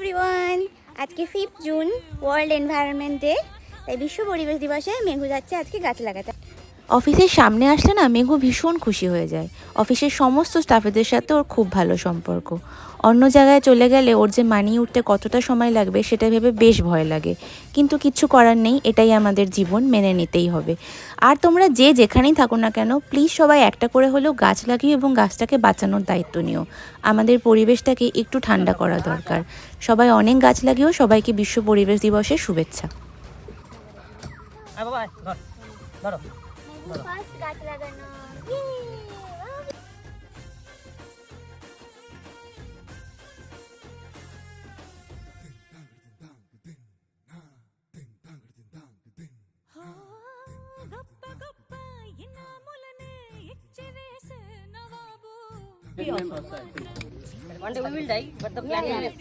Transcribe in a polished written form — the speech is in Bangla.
এভরিওয়ান, আজকে 5 জুন ওয়ার্ল্ড এনভায়রনমেন্ট ডে। তাই বিশ্ব পরিবেশ দিবসে মেঘু যাচ্ছে আজকে গাছ লাগাতে। অফিসের সামনে আসলে না মেঘু ভীষণ খুশি হয়ে যায়। অফিসের সমস্ত স্টাফেদের সাথে ওর খুব ভালো সম্পর্ক। অন্য জায়গায় চলে গেলে ওর যে মানিয়ে উঠতে কতটা সময় লাগবে সেটা ভেবে বেশ ভয় লাগে, কিন্তু কিচ্ছু করার নেই, এটাই আমাদের জীবন, মেনে নিতেই হবে। আর তোমরা যে যেখানেই থাকো না কেন, প্লিজ সবাই একটা করে হলেও গাছ লাগিও এবং গাছটাকে বাঁচানোর দায়িত্ব নিও। আমাদের পরিবেশটাকে একটু ঠান্ডা করা দরকার। সবাই অনেক গাছ লাগিও। সবাইকে বিশ্ব পরিবেশ দিবসের শুভেচ্ছা। ফার্স্ট গাছ লাগানো। One day we will die, but the plan is